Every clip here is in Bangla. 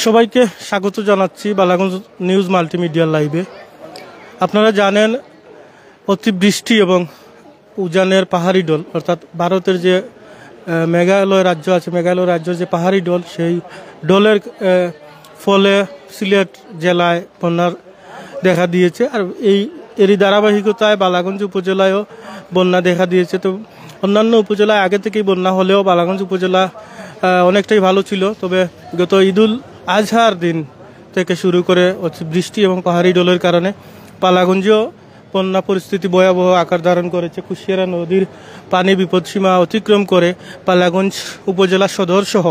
সবাইকে স্বাগত জানাচ্ছি বালাগঞ্জ নিউজ মাল্টিমিডিয়া লাইভে। আপনারা জানেন অতিবৃষ্টি এবং উজানের পাহাড়ি ঢল অর্থাৎ ভারতের যে মেঘালয় রাজ্য আছে, মেঘালয় রাজ্যের যে পাহাড়ি ঢল, সেই ঢলের ফলে সিলেট জেলায় বন্যার দেখা দিয়েছে। আর এরই ধারাবাহিকতায় বালাগঞ্জ উপজেলায়ও বন্যা দেখা দিয়েছে। তো অন্যান্য উপজেলায় আগে থেকেই বন্যা হলেও বালাগঞ্জ উপজেলা অনেকটাই ভালো ছিল। তবে গত ঈদুল আজহার দিন থেকে শুরু করে বৃষ্টি এবং পাহাড়ি ঢলের কারণে বালাগঞ্জেও বন্যা পরিস্থিতি ভয়াবহ আকার ধারণ করেছে। কুশিয়ারা নদীর পানি বিপদসীমা অতিক্রম করে বালাগঞ্জ উপজেলা সদর সহ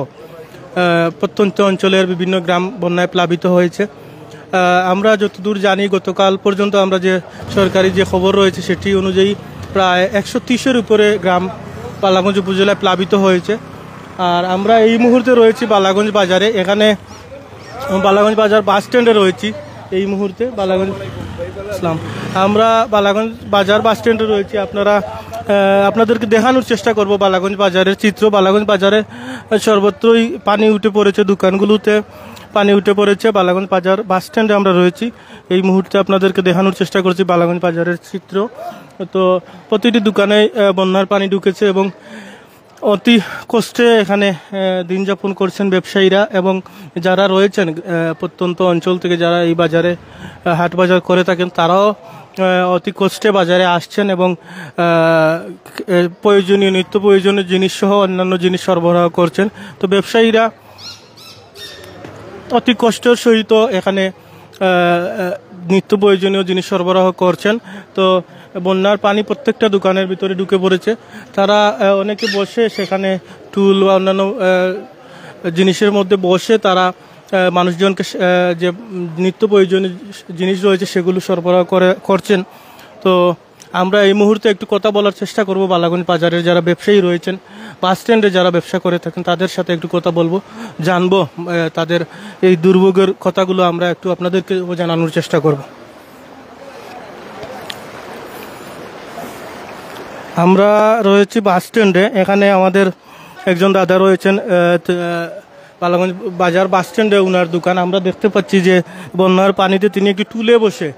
প্রত্যন্ত অঞ্চলের বিভিন্ন গ্রাম বন্যায় প্লাবিত হয়েছে। আমরা যতদূর জানি, গতকাল পর্যন্ত আমরা যে সরকারি যে খবর রয়েছে সেটি অনুযায়ী প্রায় 130-এর উপরে গ্রাম বালাগঞ্জ উপজেলায় প্লাবিত হয়েছে। আর আমরা এই মুহূর্তে রয়েছি বালাগঞ্জ বাজারে। এখানে বালাগঞ্জ বাজার বাস স্ট্যান্ডে রয়েছি এই মুহূর্তে। আমরা বালাগঞ্জ বাজার বাস স্ট্যান্ডে রয়েছি। আপনাদেরকে দেখানোর চেষ্টা করব বালাগঞ্জ বাজারের চিত্র। বালাগঞ্জ বাজারে সর্বত্রই পানি উঠে পড়েছে, দোকানগুলোতে পানি উঠে পড়েছে। বালাগঞ্জ বাজার বাস স্ট্যান্ডে আমরা রয়েছি এই মুহূর্তে। আপনাদেরকে দেখানোর চেষ্টা করছি বালাগঞ্জ বাজারের চিত্র। তো প্রতিটি দোকানে বন্যার পানি ঢুকেছে এবং অতি কষ্টে এখানে দিন যাপন করছেন ব্যবসায়ীরা এবং যারা রয়েছেন প্রত্যন্ত অঞ্চল থেকে, যারা এই বাজারে হাট বাজার করে থাকেন, তারাও অতি কষ্টে বাজারে আসছেন এবং প্রয়োজনীয় নিত্য প্রয়োজনীয় জিনিস সহ অন্যান্য জিনিস সরবরাহ করছেন। তো ব্যবসায়ীরা অতি কষ্টের সহিত এখানে নিত্য প্রয়োজনীয় জিনিস সরবরাহ করছেন। তো বন্যার পানি প্রত্যেকটা দোকানের ভিতরে ঢুকে পড়েছে। তারা অনেকে বসে সেখানে টুল বা অন্যান্য জিনিসের মধ্যে বসে তারা মানুষজনকে যে নিত্য প্রয়োজনীয় জিনিস রয়েছে সেগুলো সরবরাহ করছেন। তো আমরা এই মুহূর্তে একটু কথা বলার চেষ্টা করব বালাগঞ্জ বাজারের যারা ব্যবসায়ী রয়েছেন, বাস স্ট্যান্ডে যারা ব্যবসা করে থাকেন, তাদের সাথে একটু কথা বলবো, জানবো তাদের এই দুর্ভোগের কথাগুলো আমরা একটু আপনাদেরকে জানানোর চেষ্টা করব। আমরা রয়েছি বাস স্ট্যান্ডে। এখানে আমাদের একজন দাদা রয়েছেন বালাগঞ্জ বাজার বাস স্ট্যান্ডে, ওনার দোকান। আমরা দেখতে পাচ্ছি যে বন্যার পানিতে তিনি একটি টুলে বসে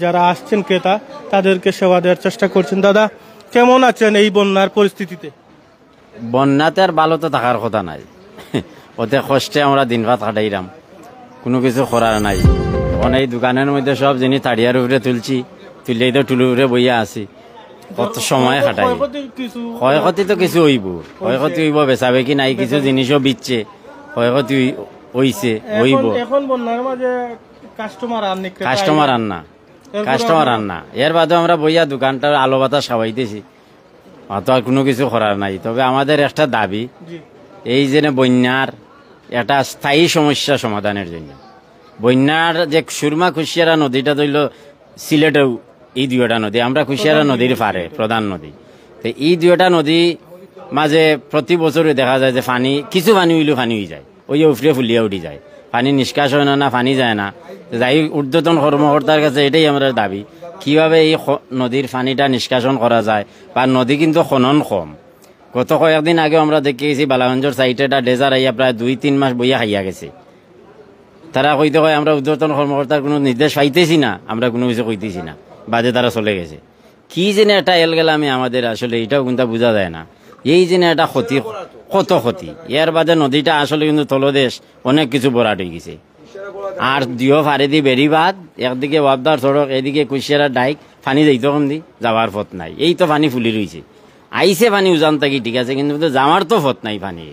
যারা আসছেন ক্রেতা তাদেরকে সেবা দেওয়ার চেষ্টা করছেন। দাদা, কেমন আছেন এই বন্যার পরিস্থিতিতে? বন্যাতে আর ভালো তো থাকার কথা নাই, ওতে কষ্টে আমরা দিন ভাত কাটাইলাম, কোনো কিছু করার নাই। এখন এই দোকানের মধ্যে সব জিনিস তাড়িয়ার উপরে তুলছি, তুলেই তো টুলের উপরে বইয়া আছি, কত সময় কাটাই। ক্ষয়ক্ষতি তো কিছু হইব, ক্ষয়ক্ষতি হইব, বেচাবে কি নাই, কিছু জিনিসও বিচ্ছে, ক্ষয়ক্ষতি হইছে হইব। এখন বন্যার মাঝে কাস্টমার আন না, এর বাদে আমরা বইয়া দোকানটা আলো বাতাস খাওয়াইতেছি, অত আর কোনো কিছু করার নাই। তবে আমাদের একটা দাবি, এই যে বন্যার একটা স্থায়ী সমস্যা সমাধানের জন্য, বন্যার যে সুরমা কুশিয়ারা নদীটা ধরল সিলেটেও এই দুইটা নদী, আমরা কুশিয়ারা নদীর পারে প্রধান নদী। তো এই দুইটা নদী মাঝে প্রতি বছরে দেখা যায় যে পানি, কিছু পানি হইলেও পানি হয়ে যায়, ওই উফরে ফুলিয়ে উঠে যায়, পানি নিষ্কাশ হয় না, পানি যায় না। যাই ঊর্ধ্বতন কর্মকর্তার কাছে এটাই আমাদের দাবি, কিভাবে এই নদীর পানিটা নিষ্কাশন করা যায়। বা নদী কিন্তু খনন কম। গত কয়েকদিন আগে আমরা দেখিয়েছি বালাগঞ্জের সাইটে একটা ডেজার আইয়া প্রায় 2-3 মাস বইয়া খাইয়া গেছে। তারা কইতে হয় আমরা ঊর্ধ্বতন কর্মকর্তার কোনো নির্দেশ পাইতেছি না, আমরা কোনো কিছু কইতেছি না, বাদে তারা চলে গেছে। কি জেনে একটা এল গেলাম আমাদের, আসলে এটাও কিন্তু বোঝা যায় না। এই জেনে একটা ক্ষতি, কত ক্ষতি। এর বাদে নদীটা আসলে কিন্তু তলদেশ অনেক কিছু বরাট হয়ে গেছে। আর দিও ফারে দি বেরিবাদ, একদিকে ওয়াবদার সড়ক, এদিকে কুশিয়ারা ডাইক, পানি যাইতো কম দি, যাওয়ার পথ নাই। এই তো পানি ফুলি রয়েছে, আইসে পানি উজান থাকি ঠিক আছে, কিন্তু যাওয়ার তো পথ নাই পানি।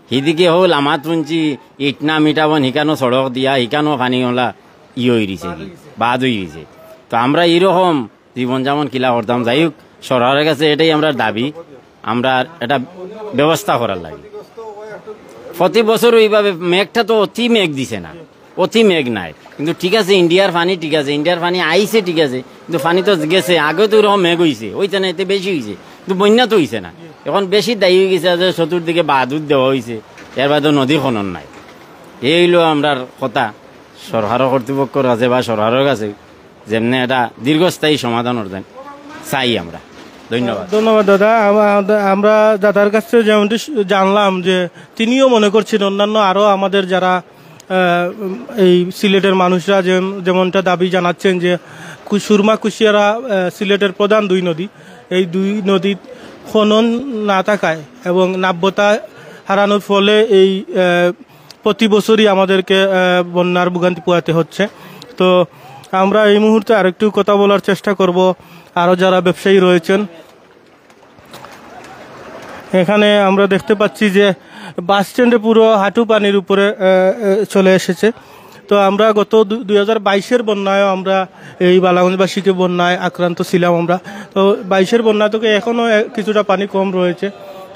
সেদিকে হল আমার শুনছি ইটনা মিটাবন, হিকানো সড়ক দিয়া, হিকানো পানি হলা হয়ে রয়েছে, বাদ হয়ে গেছে। তো আমরা এইরকম জীবন যেমন কিলা করতাম। যাই হোক, সরকারের কাছে এটাই আমরা দাবি, আমরা এটা ব্যবস্থা করার লাগে। প্রতি বছর ওইভাবে মেঘটা তো অতি মেঘ দিছে না, অতি মেঘ নাই, কিন্তু ঠিক আছে ইন্ডিয়ার পানি, ঠিক আছে ইন্ডিয়ার পানি আইছে, ঠিক আছে, কিন্তু পানি তো গেছে। আগে তো ওরকম মেঘ হয়েছে, হইছে না, এতে বেশি হয়েছে, কিন্তু বন্যা তো হয়েছে না। এখন বেশি দায়ী হয়ে গেছে যে চতুর্দিকে বাহাদুর দেওয়া হয়েছে, এর বাদে নদী খনন নাই। এই হইল আমরা কথা সরকার কর্তৃপক্ষের কাছে বা সরকারের কাছে, যেমনি একটা দীর্ঘস্থায়ী সমাধান অর্জন চাই আমরা। ধন্যবাদ দাদা। আমরা দাদার কাছ থেকে যেমনটি জানলাম যে তিনিও মনে করছেন অন্যান্য আরও আমাদের যারা এই সিলেটের মানুষরা যেমনটা দাবি জানাচ্ছেন যে সুরমা কুশিয়ারা সিলেটের প্রধান দুই নদী, এই দুই নদী খনন না থাকায় এবং নাব্যতা হারানোর ফলে এই প্রতি বছরই আমাদেরকে বন্যার ভোগান্তি পোহাতে হচ্ছে। তো আমরা এই মুহূর্তে আরেকটু কথা বলার চেষ্টা করব আরও যারা ব্যবসায়ী রয়েছেন। এখানে আমরা দেখতে পাচ্ছি যে বাস স্ট্যান্ডে পুরো হাঁটু পানির উপরে চলে এসেছে। তো আমরা গত 2022-এর বন্যায়ও আমরা এই বালাগঞ্জবাসীকে বন্যায় আক্রান্ত ছিলাম আমরা। তো 22-এর বন্যা থেকে এখনও কিছুটা পানি কম রয়েছে।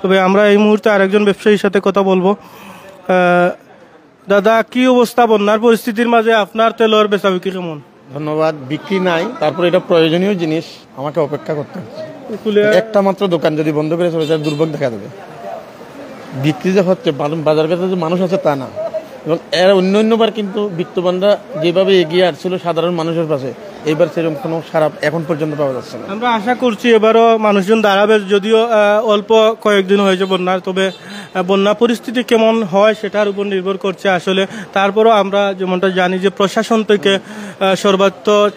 তবে আমরা এই মুহূর্তে আরেকজন ব্যবসায়ীর সাথে কথা বলবো। দাদা, কি অবস্থা বন্যার পরিস্থিতির মাঝে আপনার তেলের বেচাবিক্রি কেমন? ধন্যবাদ। বিক্রি নাই, তারপর এটা প্রয়োজনীয় জিনিস, আমাকে অপেক্ষা করতে হবে। একটা মাত্র দোকান যদি বন্ধ করে চলে যায় দুর্ভোগ দেখা দেবে। বিক্রি যে হচ্ছে, বাজার কাছে যে মানুষ আছে তা না। এবং এর অন্যবার কিন্তু বিত্তবানরা যেভাবে এগিয়ে আসছিল সাধারণ মানুষের পাশে, এইবার সেরকম কোনো সারা এখন পর্যন্ত পাওয়া যাচ্ছে না। আমরা আশা করছি এবারও মানুষজন দাঁড়াবে, যদিও অল্প কয়েকদিন হয়েছে বন্যার। তবে বন্যা পরিস্থিতি কেমন হয় সেটার উপর নির্ভর করছে আসলে। তারপরও আমরা যেমনটা জানি যে প্রশাসন থেকে সর্বাত্মক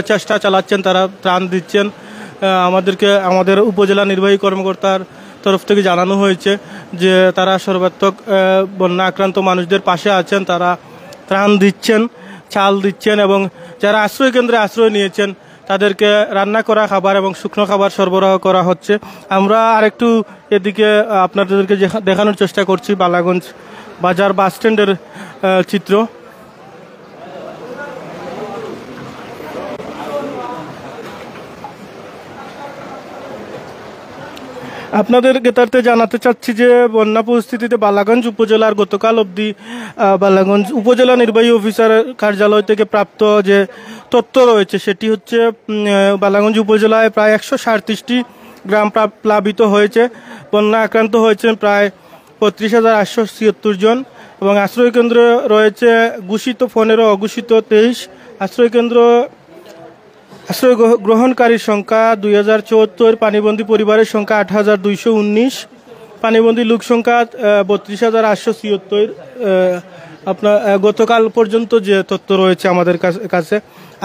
চেষ্টা চালাচ্ছেন, তারা ত্রাণ দিচ্ছেন। আমাদের উপজেলা নির্বাহী কর্মকর্তার তরফ থেকে জানানো হয়েছে যে তারা সর্বাত্মক বন্যা আক্রান্ত মানুষদের পাশে আছেন, তারা ত্রাণ দিচ্ছেন, চাল দিচ্ছেন এবং যারা আশ্রয় কেন্দ্রে আশ্রয় নিয়েছেন তাদেরকে রান্না করা খাবার এবং শুকনো খাবার সরবরাহ করা হচ্ছে। আমরা আরেকটু এদিকে আপনাদেরকে দেখানোর চেষ্টা করছি বালাগঞ্জ বাজার বাস স্ট্যান্ডের চিত্র। আপনাদের জ্ঞাতার্থে জানাতে চাচ্ছি যে বন্যা পরিস্থিতিতে বালাগঞ্জ উপজেলার গতকাল অবধি বালাগঞ্জ উপজেলা নির্বাহী অফিসারের কার্যালয় থেকে প্রাপ্ত যে তথ্য রয়েছে সেটি হচ্ছে বালাগঞ্জ উপজেলায় প্রায় 137টি গ্রাম প্লাবিত হয়েছে। বন্যা আক্রান্ত হয়েছেন প্রায় 35,876 জন এবং আশ্রয়কেন্দ্র রয়েছে ঘোষিত 15, অঘোষিত 23। আশ্রয় গ্রহণকারীর সংখ্যা 2074, পানিবন্দী পরিবারের সংখ্যা 8,219, পানিবন্দী লোক সংখ্যা 32,876। আপনার গতকাল পর্যন্ত যে তথ্য রয়েছে আমাদের কাছে,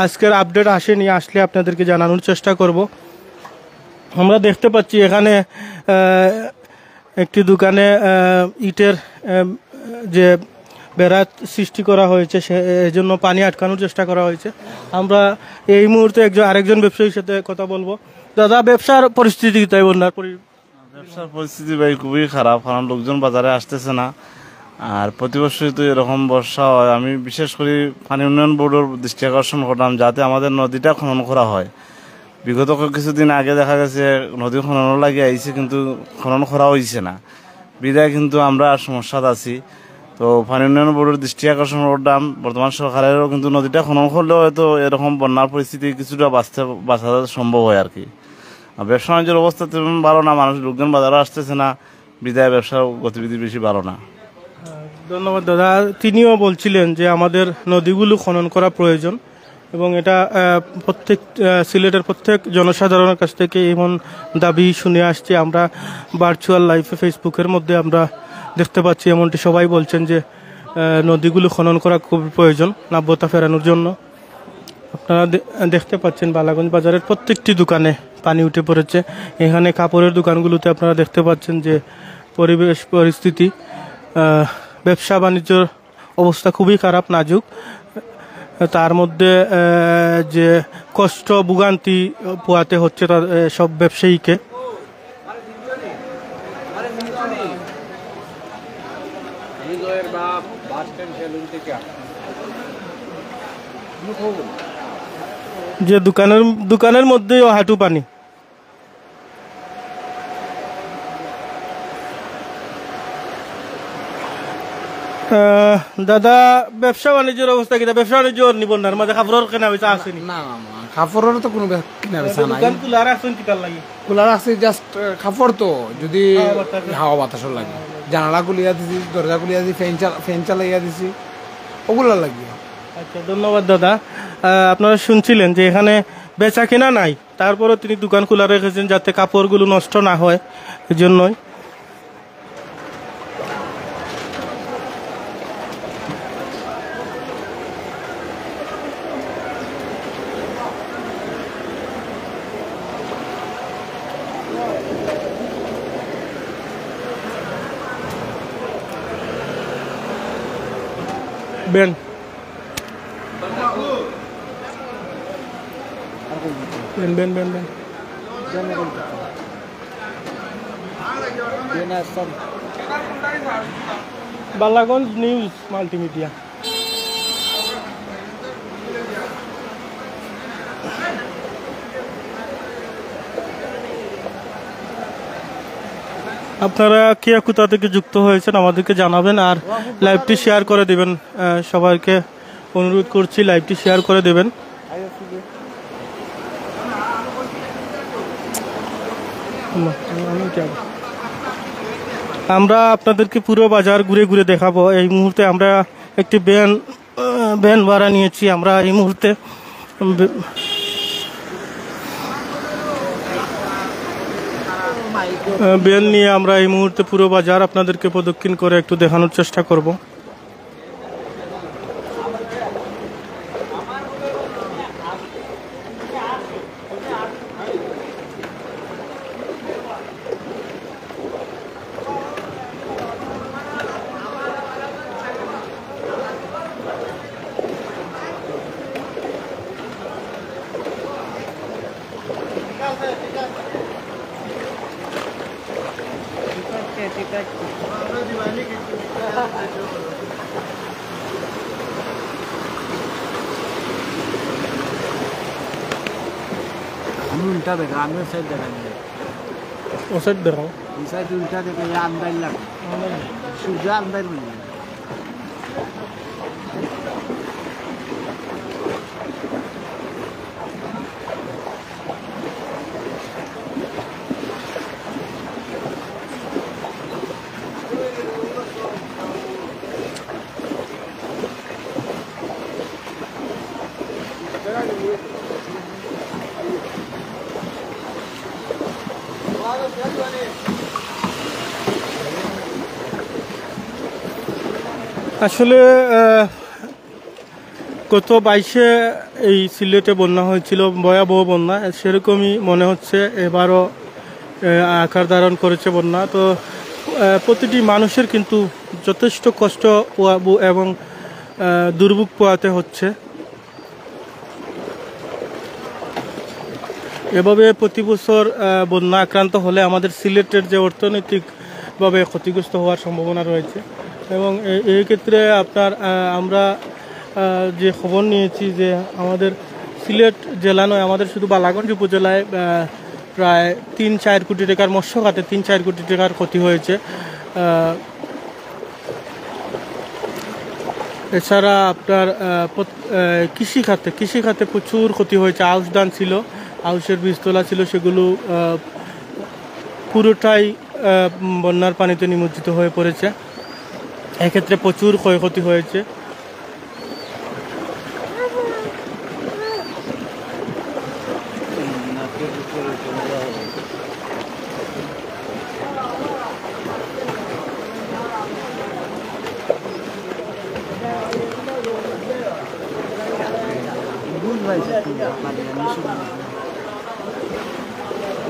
আজকের আপডেট আসেনি, আসলে আপনাদেরকে জানানোর চেষ্টা করব। আমরা দেখতে পাচ্ছি এখানে একটি দোকানে ইটের যে বেড়া সৃষ্টি করা হয়েছে সেজন্য পানি আটকানোর চেষ্টা করা হয়েছে। আমরা এই মুহূর্তে আরেকজন ব্যবসায়ীর সাথে কথা বলবো। দাদা, ব্যবসার পরিস্থিতি তাই বন্যার ব্যবসার পরিস্থিতি ভাই খুবই খারাপ, কারণ লোকজন বাজারে আসতেছে না। আর প্রতি বছরই তো এরকম বর্ষা হয়। আমি বিশেষ করে পানি উন্নয়ন বোর্ডের দৃষ্টি আকর্ষণ করলাম যাতে আমাদের নদীটা খনন করা হয়। বিগত কিছুদিন আগে দেখা গেছে নদী খনন লাগিয়ে আইছে, কিন্তু খনন করা হয়েছে না, বিদায় কিন্তু আমরা সমস্যাত আছি। তো পানি উন্নয়ন বোর্ডের দৃষ্টি আকর্ষণ করলাম, বর্তমান সরকারেরও কিন্তু নদীটা খনন করলেও হয়তো এরকম বন্যার পরিস্থিতি কিছুটা বাঁচা সম্ভব হয় আর কি। ব্যবসা বাণিজ্যের অবস্থা তেমন ভালো না, মানুষ লোকজন বাজারে আসতেছে না, বিদায় ব্যবসার গতিবিধি বেশি ভালো না। ধন্যবাদ দাদা। তিনিও বলছিলেন যে আমাদের নদীগুলো খনন করা প্রয়োজন এবং এটা সিলেটের প্রত্যেক জনসাধারণের কাছ থেকে এমন দাবি শুনে আসছে। আমরা ভার্চুয়াল লাইফে ফেসবুকের মধ্যে আমরা দেখতে পাচ্ছি এমনটি সবাই বলছেন যে নদীগুলো খনন করা খুব প্রয়োজন নাব্যতা ফেরানোর জন্য। আপনারা দেখতে পাচ্ছেন বালাগঞ্জ বাজারের প্রত্যেকটি দোকানে পানি উঠে পড়েছে। এখানে কাপড়ের দোকানগুলোতে আপনারা দেখতে পাচ্ছেন যে পরিস্থিতি, ব্যবসা বাণিজ্যের অবস্থা খুবই খারাপ, নাজুক। তার মধ্যে যে কষ্ট ভোগান্তি পোহাতে হচ্ছে সব ব্যবসায়ীকে। যে দোকানের মধ্যেই হাঁটু পানি। দাদা, ব্যবসা বাণিজ্যের অবস্থা কি? ব্যবসা বাণিজ্য নিবন্ধার মাঝে কাপড়ের কেনা বেচা আসেনি? না, কাপড়ের তো কোনো কিনা বেচা নাই। দোকান খোলা রাখছেন কি তার লাগি? খোলা রাখছি জাস্ট কাপড়, তো যদি হাওয়া বাতাসও লাগে। জানালা খুলিয়া দিছি, দরজা খুলিয়া দিছি, ফ্যান চালাইয়া দিছি, ওগুলো লাগিয়ে। আচ্ছা, ধন্যবাদ দাদা। আপনারা শুনছিলেন যে এখানে বেচা কেনা নাই, তারপরও তিনি দোকান খোলা রেখেছেন যাতে কাপড়গুলো নষ্ট না হয়, এই জন্যই। Ben Ben Ben Ben Ben Balaganj news multimedia. আপনারা কে কোথা থেকে যুক্ত হয়েছেন আমাদেরকে জানাবেন, আর লাইভটি শেয়ার করে দেবেন। সবাইকে অনুরোধ করছি লাইভটি শেয়ার করে দেবেন। আমরা আপনাদেরকে পুরো বাজার ঘুরে ঘুরে দেখাবো। এই মুহূর্তে আমরা একটি ভ্যান ভাড়া নিয়েছি। আমরা এই মুহূর্তে ভ্যান নিয়ে আমরা এই মুহূর্তে পুরো বাজার আপনাদেরকে প্রদক্ষিণ করে একটু দেখানোর চেষ্টা করব। उल्टा देखा आगे साइड देखा नहीं ও সাইড দেখাও। इस साइड उल्टा देखा ये अंदर लगा सूर्य अंदर में আসলে গত 22-এ এই সিলেটে বন্যা হয়েছিল, ভয়াবহ বন্যা। সেরকমই মনে হচ্ছে এবারও আকার ধারণ করেছে বন্যা। তো প্রতিটি মানুষের কিন্তু যথেষ্ট কষ্ট এবং দুর্ভোগ পোহাতে হচ্ছে। এভাবে প্রতি বছর বন্যা আক্রান্ত হলে আমাদের সিলেটের যে অর্থনৈতিকভাবে ক্ষতিগ্রস্ত হওয়ার সম্ভাবনা রয়েছে। এবং এই ক্ষেত্রে আমরা যে খবর নিয়েছি যে আমাদের সিলেট জেলা নয়, আমাদের শুধু বালাগঞ্জ উপজেলায় প্রায় 3-4 কোটি টাকার মৎস্য খাতে 3-4 কোটি টাকার ক্ষতি হয়েছে। এছাড়া কৃষি খাতে প্রচুর ক্ষতি হয়েছে। আউশ ধান ছিল, আউশের বীজতলা ছিল, সেগুলো পুরোটাই বন্যার পানিতে নিমজ্জিত হয়ে পড়েছে। এক্ষেত্রে প্রচুর ক্ষয়ক্ষতি হয়েছে।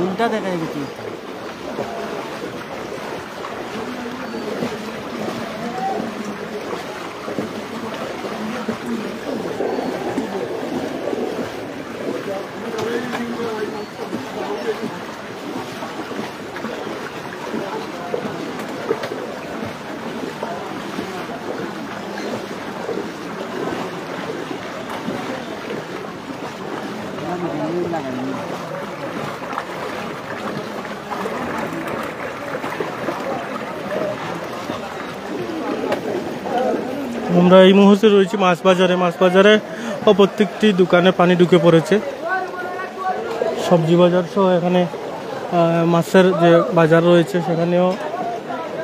उल्टा देखा है बेटी আমরা এই মুহূর্তে রয়েছি মাছ বাজারে প্রত্যেকটি দোকানে পানি ঢুকে পড়েছে। সবজি বাজার সহ এখানে মাছের যে বাজার রয়েছে সেখানেও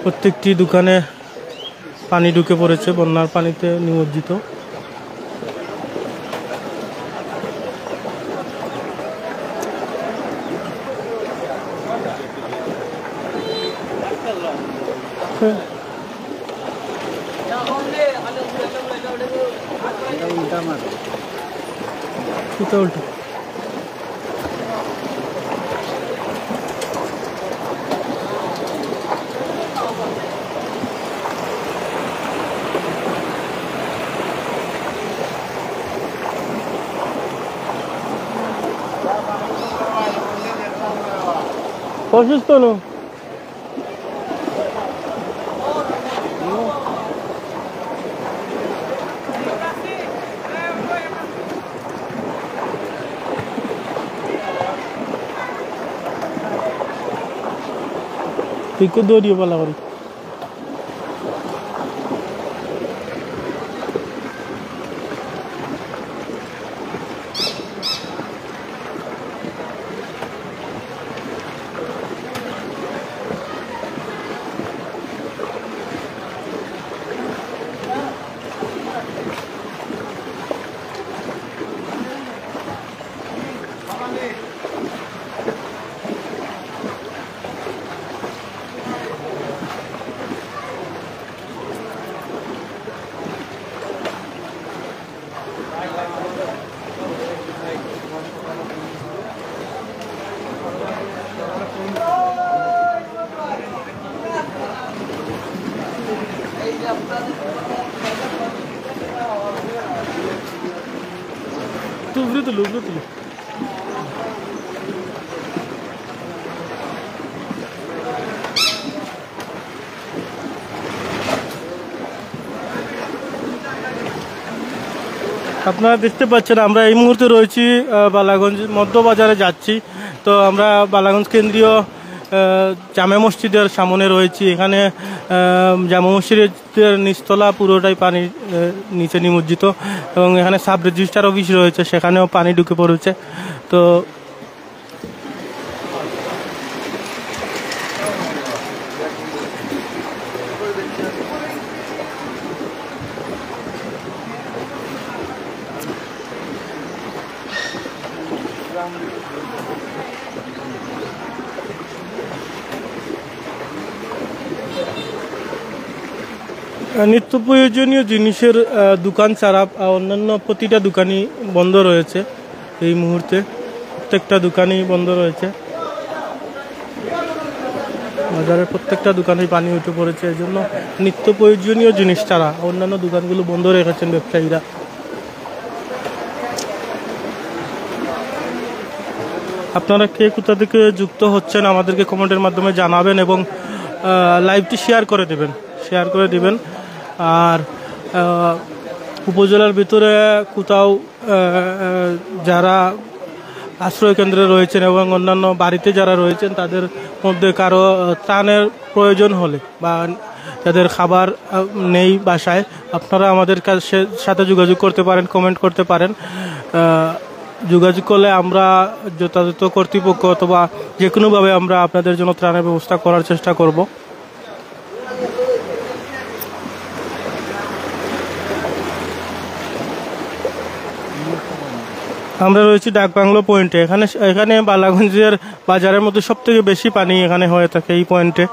প্রত্যেকটি দোকানে পানি ঢুকে পড়েছে, বন্যার পানিতে নিমজ্জিত। उल्टा मार उल्टा অসুস্থ নো ঠিক দৌড়িয়ে পালা করি তুলো আপনারা দেখতে পাচ্ছেন আমরা এই মুহূর্তে রয়েছি বালাগঞ্জ মধ্য বাজারে যাচ্ছি। তো আমরা বালাগঞ্জ কেন্দ্রীয় জামে মসজিদের সামনে রয়েছি। এখানে জামে মসজিদের নিচতলা পুরোটাই পানির নিচে নিমজ্জিত এবং এখানে সাব রেজিস্ট্রার অফিস রয়েছে, সেখানেও পানি ঢুকে পড়েছে। তো নিত্য প্রয়োজনীয় জিনিসের দোকান ছাড়া অন্যান্য প্রতিটা দোকানই বন্ধ রয়েছে। এই মুহূর্তে প্রত্যেকটা দোকানই বন্ধ রয়েছে। বাজারের প্রত্যেকটা দোকানেই পানি উঠে পড়েছে। এই জন্য নিত্য প্রয়োজনীয় জিনিস ছাড়া অন্যান্য দোকানগুলো বন্ধ রেখেছেন ব্যবসায়ীরা। আপনারা কে কোথা থেকে যুক্ত হচ্ছেন আমাদেরকে কমেন্টের মাধ্যমে জানাবেন এবং লাইভটি শেয়ার করে দিবেন। আর উপজেলার ভিতরে কোথাও যারা আশ্রয় কেন্দ্রে রয়েছেন এবং অন্যান্য বাড়িতে যারা রয়েছেন তাদের মধ্যে কারো ত্রাণের প্রয়োজন হলে বা যাদের খাবার নেই বাসায়, আপনারা আমাদের সাথে যোগাযোগ করতে পারেন, কমেন্ট করতে পারেন। যোগাযোগ করলে আমরা যথাযথ কর্তৃপক্ষ অথবা যে কোনোভাবে আমরা আপনাদের জন্য ত্রাণের ব্যবস্থা করার চেষ্টা করব। আমরা রয়েছি ডাকবাংলো পয়েন্টে। এখানে বালাগঞ্জের বাজারের মধ্যে সবথেকে বেশি পানি এখানে হয়ে থাকে এই পয়েন্টে।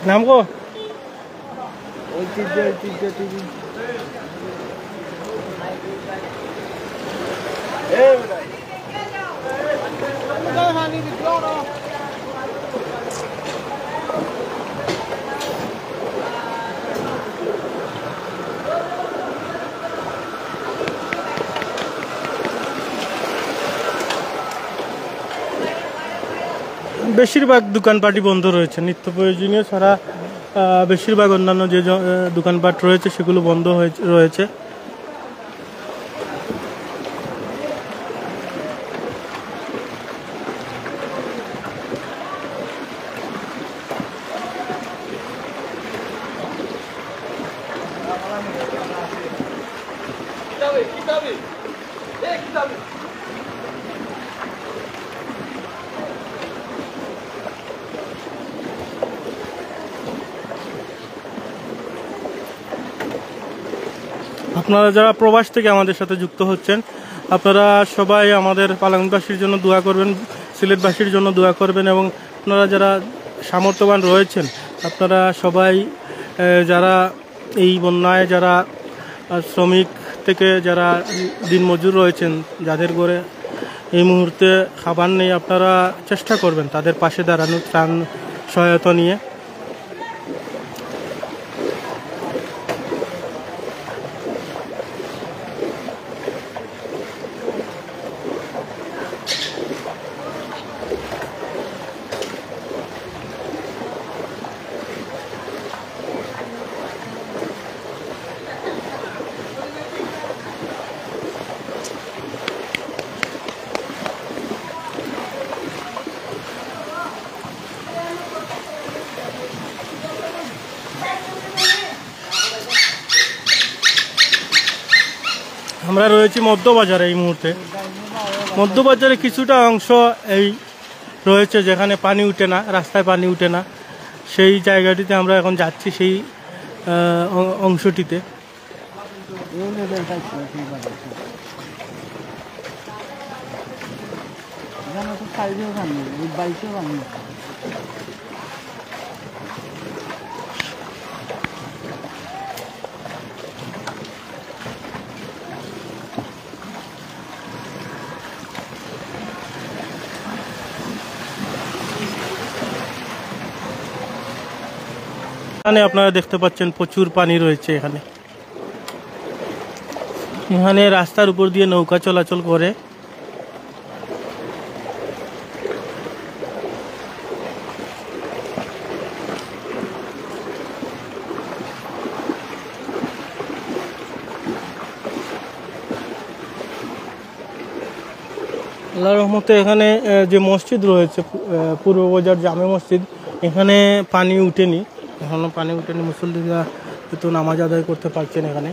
নাম গো ঐতিহ্য টিভি বেশিরভাগ দোকানপাটই বন্ধ রয়েছে। নিত্য প্রয়োজনীয় ছাড়া বেশিরভাগ অন্যান্য যে দোকানপাট রয়েছে সেগুলো বন্ধ রয়েছে। আপনারা যারা প্রবাস থেকে আমাদের সাথে যুক্ত হচ্ছেন, আপনারা সবাই আমাদের পালাংবাসীর জন্য দোয়া করবেন, সিলেটবাসীর জন্য দোয়া করবেন, এবং আপনারা যারা সামর্থ্যবান রয়েছেন আপনারা সবাই যারা এই বন্যায় যারা শ্রমিক থেকে যারা দিনমজুর রয়েছেন, যাদের ঘরে এই মুহূর্তে খাবার নেই, আপনারা চেষ্টা করবেন তাদের পাশে দাঁড়ানোর ত্রাণ সহায়তা নিয়ে। আমরা রয়েছি মধ্যবাজারে এই মুহূর্তে। মধ্যবাজারে কিছুটা অংশ এই রয়েছে যেখানে পানি উঠে না, রাস্তায় পানি উঠে না, সেই জায়গাটিতে আমরা এখন যাচ্ছি, সেই অংশটিতে। এখানে আপনারা দেখতে পাচ্ছেন প্রচুর পানি রয়েছে। এখানে রাস্তার উপর দিয়ে নৌকা চলাচল করে। আল্লাহর রহমতে এখানে যে মসজিদ রয়েছে পূর্ববাজার জামে মসজিদ, এখানে পানি উঠেনি, এখনো পানি উঠেনি। মুসল্লিরা কিন্তু নামাজ আদায় করতে পারছেন এখানে।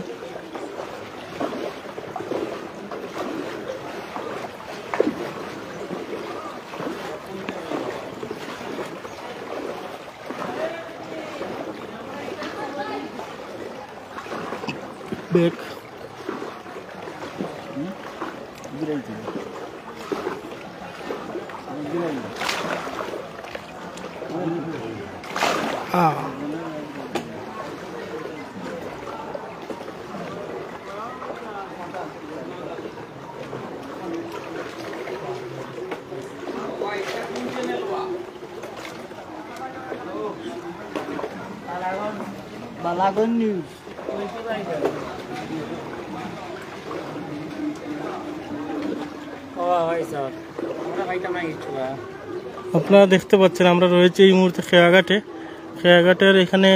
বেক বালাগঞ্জ নিউজ। আপনারা দেখতে পাচ্ছেন আমরা রয়েছে এই মুহূর্তে খেয়াঘাটে। খেয়াঘাটের এখানে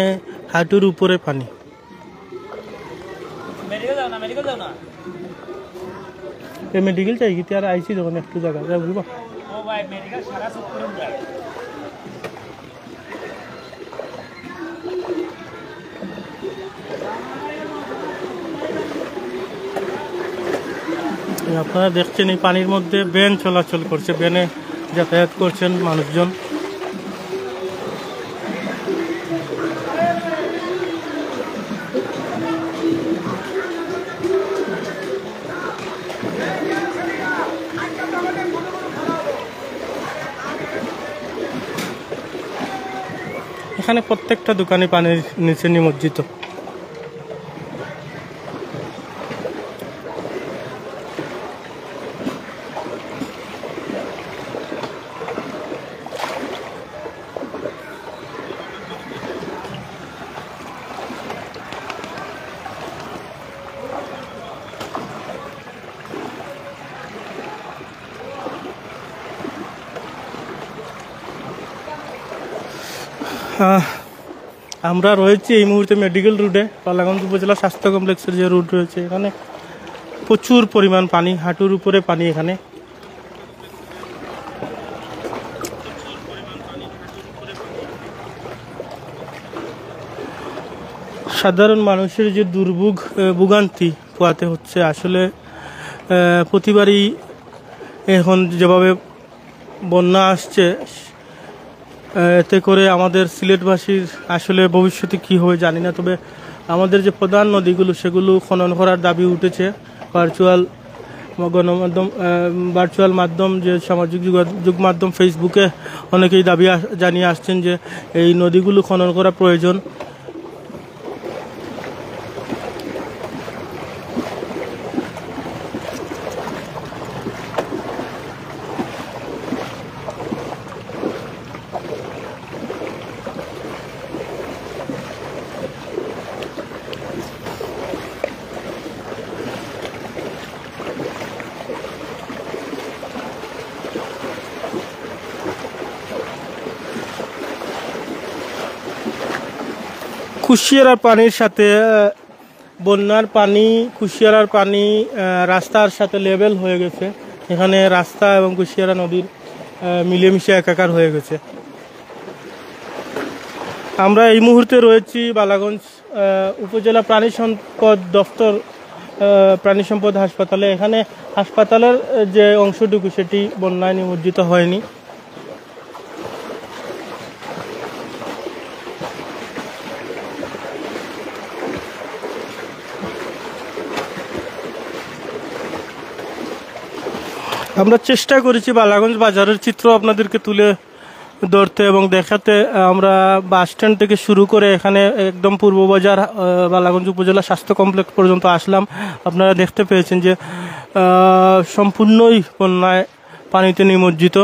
হাঁটুর উপরে পানি। মেডিকেল চাই কি আর আইসি যখন একটু জায়গা যা বুঝবা। আপনারা দেখছেন এই পানির মধ্যে ভ্যান চলাচল করছে, ভ্যানে যাতায়াত করছেন মানুষজন। এখানে প্রত্যেকটা দোকানে পানির নিচে নিমজ্জিত। আমরা রয়েছি এই মুহূর্তে মেডিকেল রুটে, পালাগঞ্জ উপজেলা স্বাস্থ্য কমপ্লেক্সের যে রুট রয়েছে, এখানে প্রচুর পরিমাণ পানি, হাঁটুর উপরে পানি। এখানে সাধারণ মানুষের যে ভোগান্তি পোয়াতে হচ্ছে, আসলে প্রতিবারই এখন যেভাবে বন্যা আসছে, এতে করে আমাদের সিলেটবাসীর আসলে ভবিষ্যতে কি হবে জানি না। তবে আমাদের যে প্রধান নদীগুলো সেগুলো খনন করার দাবি উঠেছে। ভার্চুয়াল গণমাধ্যম, ভার্চুয়াল মাধ্যম, যে সামাজিক যোগাযোগ মাধ্যম ফেসবুকে অনেকেই দাবি জানিয়ে আসছেন যে এই নদীগুলো খনন করা প্রয়োজন। কুশিয়ারার পানির সাথে বন্যার পানি, কুশিয়ারার পানি রাস্তার সাথে লেভেল হয়ে গেছে। এখানে রাস্তা এবং কুশিয়ারা নদীর মিলেমিশে একাকার হয়ে গেছে। আমরা এই মুহূর্তে রয়েছি বালাগঞ্জ উপজেলা প্রাণী সম্পদ দপ্তর প্রাণী সম্পদ হাসপাতালে। এখানে হাসপাতালের যে অংশটুকু সেটি বন্যায় নিমজ্জিত হয়নি। আমরা চেষ্টা করেছি বালাগঞ্জ বাজারের চিত্র আপনাদেরকে তুলে ধরতে এবং দেখাতে। আমরা বাস স্ট্যান্ড থেকে শুরু করে এখানে একদম পূর্ব বাজার বালাগঞ্জ উপজেলা স্বাস্থ্য কমপ্লেক্স পর্যন্ত আসলাম। আপনারা দেখতে পেয়েছেন যে সম্পূর্ণই বন্যায় পানিতে নিমজ্জিত।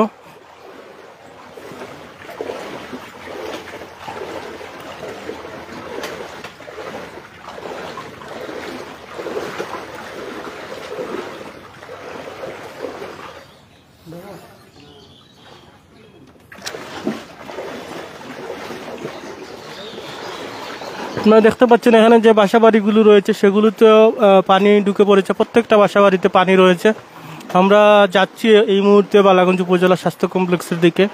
আপনারা দেখতে পাচ্ছেন এখানে যে বাসাবাড়িগুলো রয়েছে সেগুলোতেও পানি ঢুকে পড়েছে। প্রত্যেকটা বাসাবাড়িতে পানি রয়েছে। আমরা যাচ্ছি এই মুহূর্তে বালাগঞ্জ উপজেলা স্বাস্থ্য কমপ্লেক্সের দিকে।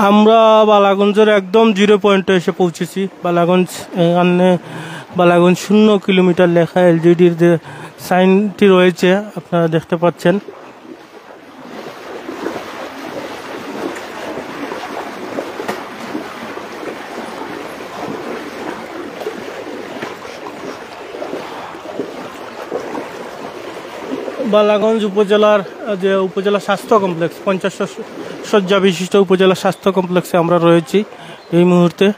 আমরা বালাগঞ্জের একদম 0 পয়েন্টে এসে পৌঁছেছি। বালাগঞ্জ, এখানে বালাগঞ্জ 0 কিলোমিটার লেখা এলজিডির যে সাইনটি রয়েছে আপনারা দেখতে পাচ্ছেন। বালাগঞ্জ উপজেলার যে উপজেলা স্বাস্থ্য কমপ্লেক্স, 50 শয্যা বিশিষ্ট উপজেলা স্বাস্থ্য কমপ্লেক্সে আমরা রয়েছি এই মুহূর্তে।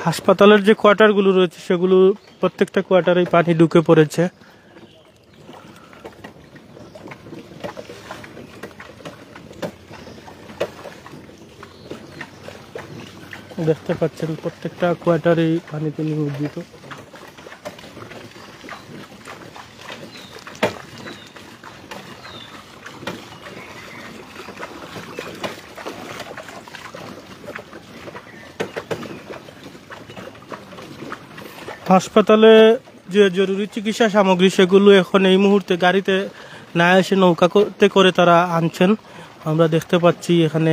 হাসপাতালের যে কোয়ার্টারগুলো রয়েছে সেগুলো প্রত্যেকটা কোয়ার্টারেই পানি ঢুকে পড়েছে। দেখতে পাচ্ছেন প্রত্যেকটা কোয়ার্টারেই পানিতে নিমজ্জিত। হাসপাতালে যে জরুরি চিকিৎসা সামগ্রী সেগুলো এখন এই মুহূর্তে গাড়িতে না এসে নৌকাতে করে তারা আনছেন। আমরা দেখতে পাচ্ছি এখানে